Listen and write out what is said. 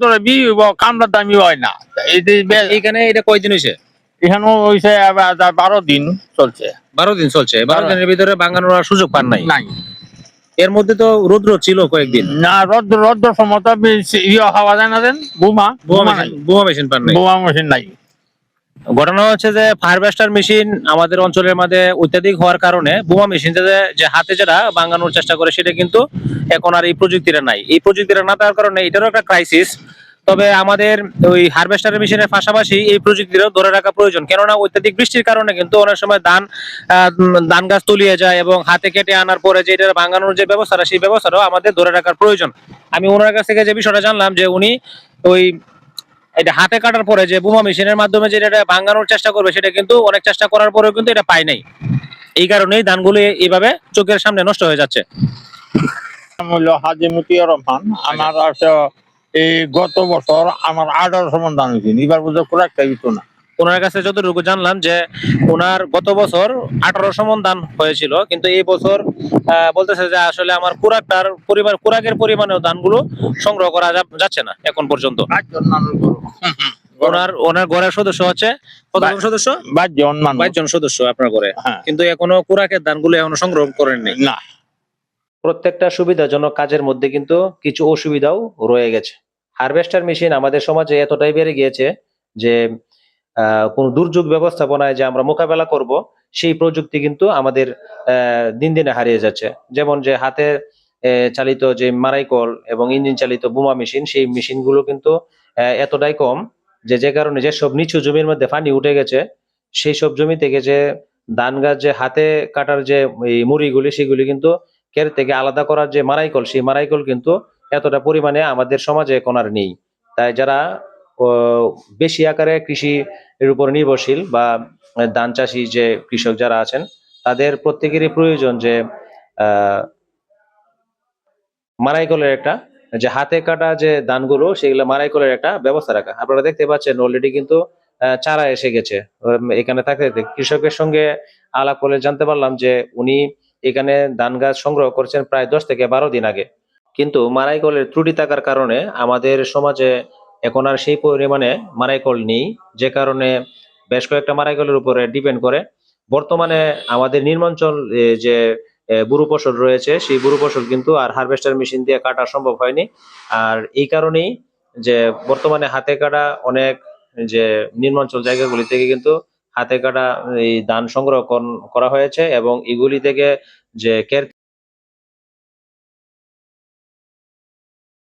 তোরা বি কামড়ার দামি হয় না এই যে এইখানে এটা কয়দিন হয়েছে? এখানেও হয়েছে 12 দিন চলছে 12 দিন চলছে। 12 12 দিনের ভিতরে ভাঙানোর আর সুযোগ পান নাই। নাই এর মধ্যে তো রৌদ্র ছিল কয়েকদিন। না রদ্র রদ্র সময় হাওয়া যায় না দেন বোমা বোমা নাই বোমা মেশিন পান নাই। বোমা মেশিন নাই। ঘটনা হচ্ছে যে ফায়ারবাস্টার মেশিন আমাদের অঞ্চলের মধ্যে অত্যাধিক হওয়ার কারণে বোমা মেশিন যে হাতে যারা ভাঙানোর চেষ্টা করে সেটা কিন্তু এখন আর এই প্রযুক্তিটা নাই। এই প্রযুক্তিটা না থাকার কারণে এটারও একটা ক্রাইসিস। তবে আমাদের ওই হারভেস্টার মেশিনের পাশাপাশি এই প্রযুক্তিটাও ধরে রাখা প্রয়োজন, কেননা অত্যাধিক বৃষ্টির কারণে কিন্তু অনেক সময় ধান গাছ তলিয়ে যায় এবং হাতে কেটে আনার পরে যে এটা ভাঙানোর যে ব্যবস্থাটা সেই ব্যবস্থাটাও আমাদের ধরে রাখার প্রয়োজন। আমি ওনার কাছ থেকে যে বিষয়টা জানলাম যে উনি ওই এটা হাতে কাটার পরে যে বোমা মেশিনের মাধ্যমে যেটা ভাঙানোর চেষ্টা করবে সেটা কিন্তু অনেক চেষ্টা করার পরেও কিন্তু এটা পায় নাই। এই কারণেই ধানগুলো এইভাবে চোখের সামনে নষ্ট হয়ে যাচ্ছে। নাম হলো হাজি মতিউর রহমান। আমার আছে এই গত বছর আমার 18 মন ধান হয়েছে, এবার বুঝে খুব একটা কিছু না। ওনার কাছে যতটুকু জানলাম যে ওনার গত বছর 1800 মন ধান হয়েছিল, কিন্তু এই বছর বলতেছে যে আসলে আমার কুরাকের পরিমাণেও ধানগুলো সংগ্রহ করা যাচ্ছে না এখন পর্যন্ত। ওনার ঘরের সদস্য হচ্ছে কতজন সদস্য? 22 জন সদস্য আপনার ঘরে, কিন্তু এখনো কুরাকের ধানগুলো এখনো সংগ্রহ করেননি। না প্রত্যেকটা সুবিধাজনক কাজের মধ্যে কিন্তু কিছু অসুবিধাও রয়ে গেছে। হারভেস্টার মেশিন আমাদের সমাজে এতটাই বেড়ে গিয়েছে যে কোন দুর্যোগ ব্যবস্থাপনায় যে আমরা মোকাবেলা করব সেই প্রযুক্তি কিন্তু আমাদের দিন দিনে হারিয়ে যাচ্ছে। যেমন যে হাতে চালিত যে মারাই কল এবং ইঞ্জিন চালিত বোমা মেশিন, সেই মেশিনগুলো কিন্তু এতটাই কম যে কারণে যেসব নিচু জমির মধ্যে পানি উঠে গেছে সেই সব জমি থেকে যে ধান গাছ যে হাতে কাটার যে এই মুড়িগুলি সেগুলি কিন্তু ক্ষেত থেকে আলাদা করার যে মারাইকল সেই মারাইকল কিন্তু এতটা পরিমাণে আমাদের সমাজে এখন আর নেই। তাই যারা বেশি আকারে কৃষি এর উপর নির্ভরশীল বা ধান চাষী যে কৃষক যারা আছেন তাদের প্রত্যেকেরই প্রয়োজন যে মারাইকলের একটা, যে হাতে কাটা যে ধানগুলো সেগুলো মারাইকলের একটা ব্যবস্থা রাখা। আপনারা দেখতে পাচ্ছেন অলরেডি কিন্তু চারা এসে গেছে। এখানে থাকতে কৃষকের সঙ্গে আলাপ করে জানতে পারলাম যে উনি এখানে ধান গাছ সংগ্রহ করছেন প্রায় 10 থেকে 12 দিন আগে। কিন্তু মারাইকলের ত্রুটি থাকার কারণে আমাদের সমাজে এখন আর সেই পরিমাণে মারাইকল নেই, যে কারণে বেশ কয়েকটা মারাইকলের উপরে ডিপেন্ড করে। বর্তমানে আমাদের নিম্নাঞ্চল যে বুড়ো ফসল রয়েছে সেই বুড়ো ফসল কিন্তু আর হারভেস্টার মেশিন দিয়ে কাটা সম্ভব হয়নি। আর এই কারণেই যে বর্তমানে হাতে কাটা অনেক যে নিম্নাঞ্চল জায়গাগুলি থেকে কিন্তু হাতে কাটা এই ধান সংগ্রহ করা হয়েছে এবং এগুলি থেকে যে